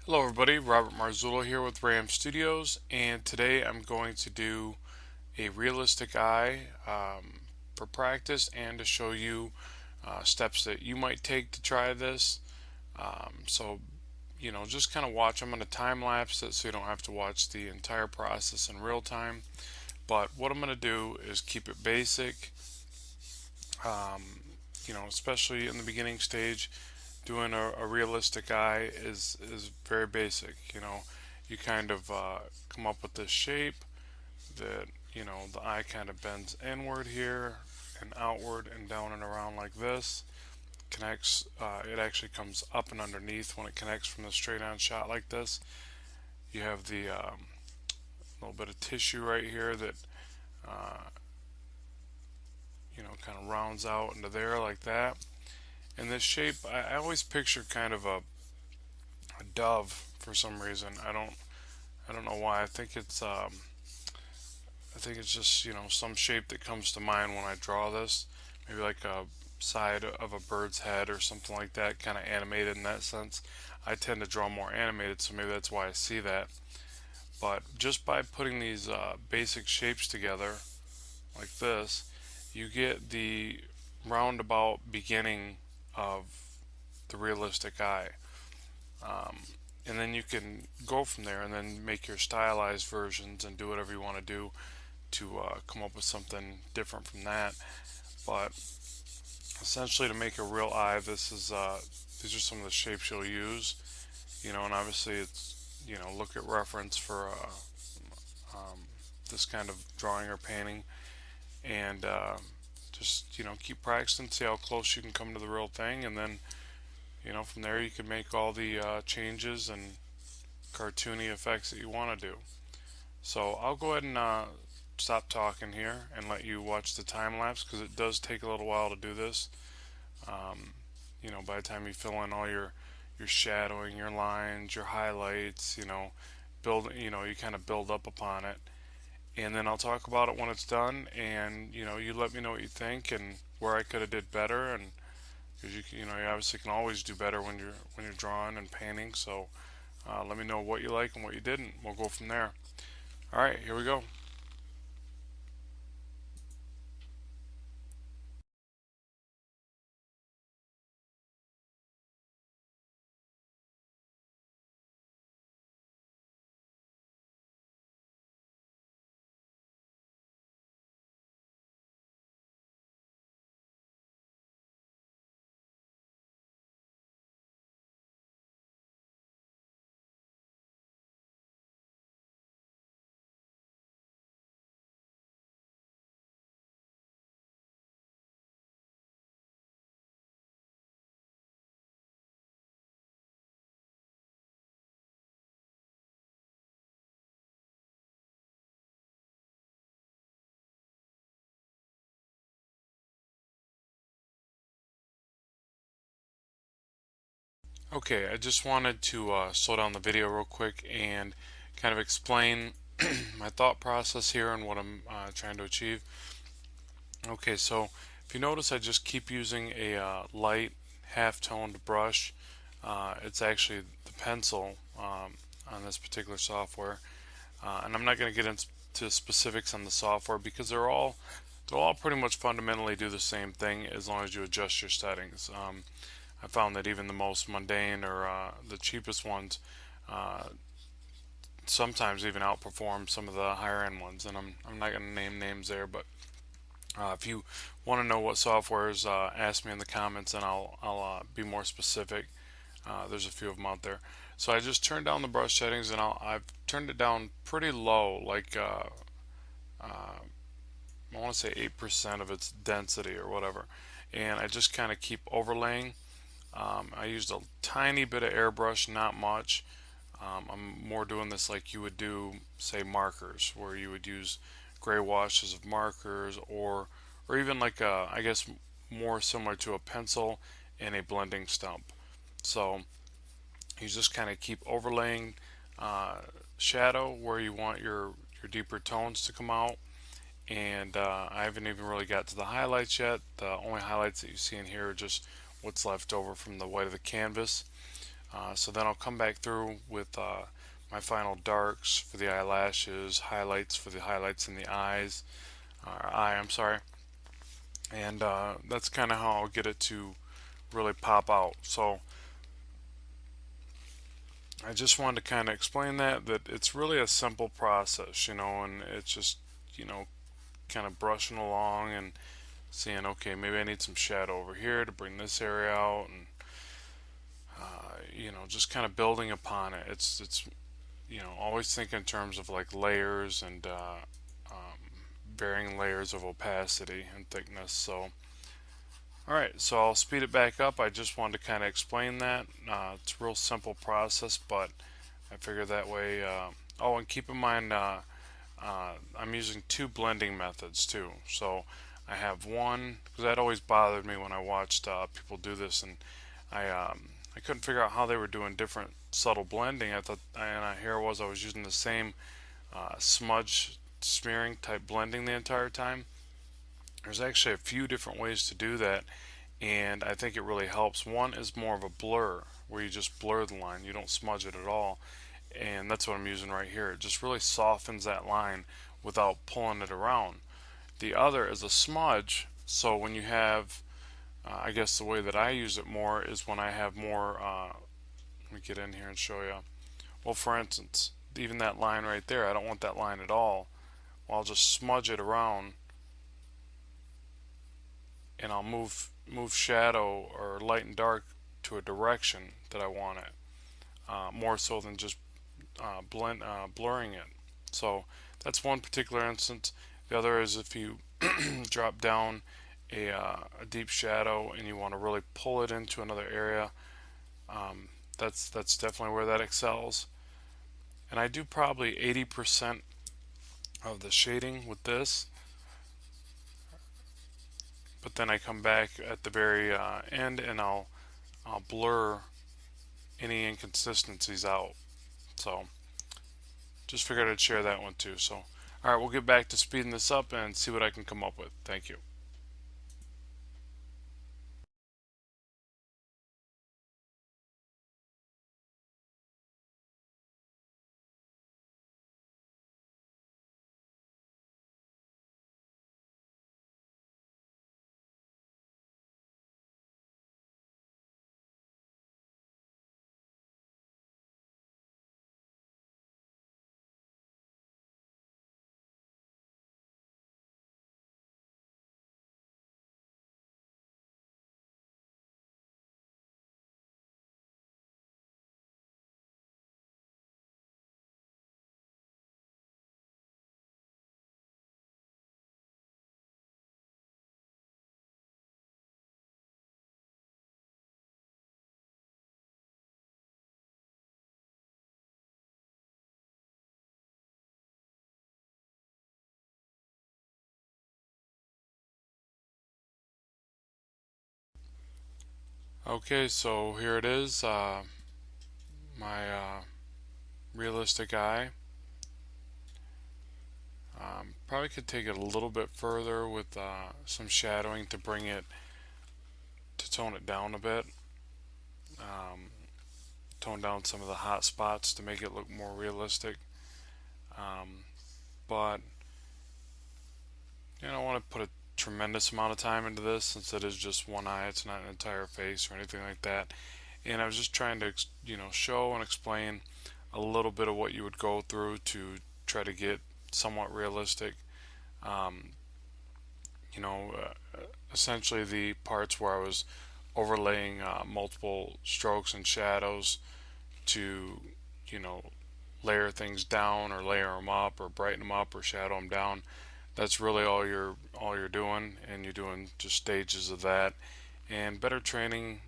Hello everybody, Robert Marzullo here with Ram Studios, and today I'm going to do a realistic eye for practice and to show you steps that you might take to try this. Just kind of watch. I'm going to time lapse it so you don't have to watch the entire process in real time. But what I'm going to do is keep it basic, especially in the beginning stage. Doing a realistic eye is very basic. You kind of come up with this shape that the eye kind of bends inward here and outward and down and around like this. Connects. It actually comes up and underneath when it connects from the straight on shot like this. You have the little bit of tissue right here that uh, kind of rounds out into there like that. And this shape, I always picture kind of a dove for some reason. I don't know why. I think it's just some shape that comes to mind when I draw this. Maybe like a side of a bird's head or something like that, kind of animated in that sense. I tend to draw more animated, so maybe that's why I see that. But just by putting these basic shapes together like this, you get the roundabout beginning of the realistic eye. Um, and then you can go from there and then make your stylized versions and do whatever you want to do to come up with something different from that. But essentially, to make a real eye, these are some of the shapes you'll use. And obviously it's look at reference for um, this kind of drawing or painting, and just keep practicing, see how close you can come to the real thing, and then from there you can make all the changes and cartoony effects that you want to do. So I'll go ahead and stop talking here and let you watch the time lapse because it does take a little while to do this. Um, by the time you fill in all your shadowing, your lines, your highlights, you kind of build up upon it. And then I'll talk about it when it's done, and you let me know what you think and where I could have did better, and because you obviously can always do better when you're drawing and painting. So let me know what you like and what you didn't. We'll go from there. All right, here we go. Okay, I just wanted to slow down the video real quick and kind of explain my thought process here and what I'm trying to achieve. Okay, so if you notice, I just keep using a light half-toned brush. It's actually the pencil on this particular software, and I'm not going to get into specifics on the software because they'll all pretty much fundamentally do the same thing as long as you adjust your settings. I found that even the most mundane or the cheapest ones uh, sometimes even outperform some of the higher end ones, and I'm not going to name names there, but if you want to know what softwares, ask me in the comments, and I'll be more specific. There's a few of them out there. So I just turned down the brush settings, and I've turned it down pretty low, like I want to say 8% of its density or whatever. And I just kind of keep overlaying. I used a tiny bit of airbrush, not much. I'm more doing this like you would do, say, markers, where you would use gray washes of markers, or even like I guess more similar to a pencil and a blending stump. So you just kind of keep overlaying uh, shadow where you want your deeper tones to come out. And I haven't even really got to the highlights yet. The only highlights that you see in here are just what's left over from the white of the canvas. So then I'll come back through with my final darks for the eyelashes, highlights for the highlights in the eyes, I'm sorry, and that's kind of how I'll get it to really pop out. So I just wanted to kind of explain that it's really a simple process, and it's just, kind of brushing along and seeing, okay, maybe I need some shadow over here to bring this area out, and just kind of building upon it. It's always think in terms of like layers and varying layers of opacity and thickness. So alright, so I'll speed it back up. I just wanted to kind of explain that. It's a real simple process, but I figure that way. Oh, and keep in mind, I'm using two blending methods too. So I have one, because that always bothered me when I watched people do this, and I couldn't figure out how they were doing different subtle blending. I thought, and here I was using the same smudge smearing type blending the entire time. There's actually a few different ways to do that, and I think it really helps. One is more of a blur, where you just blur the line, you don't smudge it at all, and that's what I'm using right here. It just really softens that line without pulling it around. The other is a smudge, so when you have, I guess the way that I use it more is when I have more, let me get in here and show you. Well, for instance, even that line right there, I don't want that line at all. Well, I'll just smudge it around, and I'll move shadow or light and dark to a direction that I want it, more so than just blurring it. So that's one particular instance. The other is if you drop down a deep shadow and you want to really pull it into another area. That's definitely where that excels. And I do probably 80% of the shading with this, but then I come back at the very end and I'll blur any inconsistencies out. So just figured I'd share that one too. So alright, we'll get back to speeding this up and see what I can come up with. Thank you. Okay, so here it is, my realistic eye. Probably could take it a little bit further with some shadowing to bring it, to tone it down a bit. Um, Tone down some of the hot spots to make it look more realistic. Um, but I don't want to put a tremendous amount of time into this since it is just one eye. It's not an entire face or anything like that. And I was just trying to, show and explain a little bit of what you would go through to try to get somewhat realistic. Um, you know, Essentially the parts where I was overlaying multiple strokes and shadows to, you know, layer things down or layer them up or brighten them up or shadow them down. That's really all you're doing, and you're doing just stages of that. And better training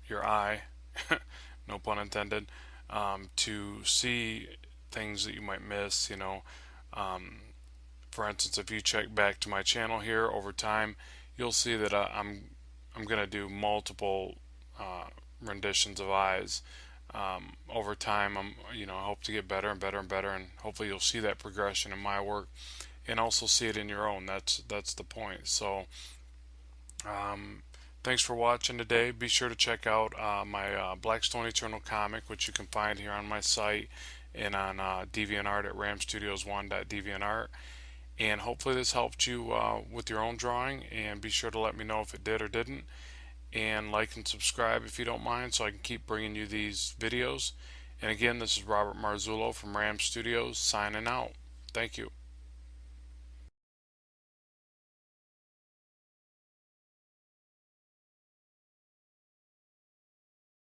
your eye, no pun intended, to see things that you might miss. Um, for instance, if you check back to my channel here over time, you'll see that I'm gonna do multiple renditions of eyes. Over time, I hope to get better and better and better, and hopefully you'll see that progression in my work and also see it in your own. That's the point. So Thanks for watching today. Be sure to check out my Blackstone Eternal comic, which you can find here on my site and on DeviantArt at ramstudios1.deviantart. And hopefully this helped you with your own drawing, and be sure to let me know if it did or didn't. And like and subscribe if you don't mind, so I can keep bringing you these videos. And again, this is Robert Marzullo from Ram Studios signing out. Thank you.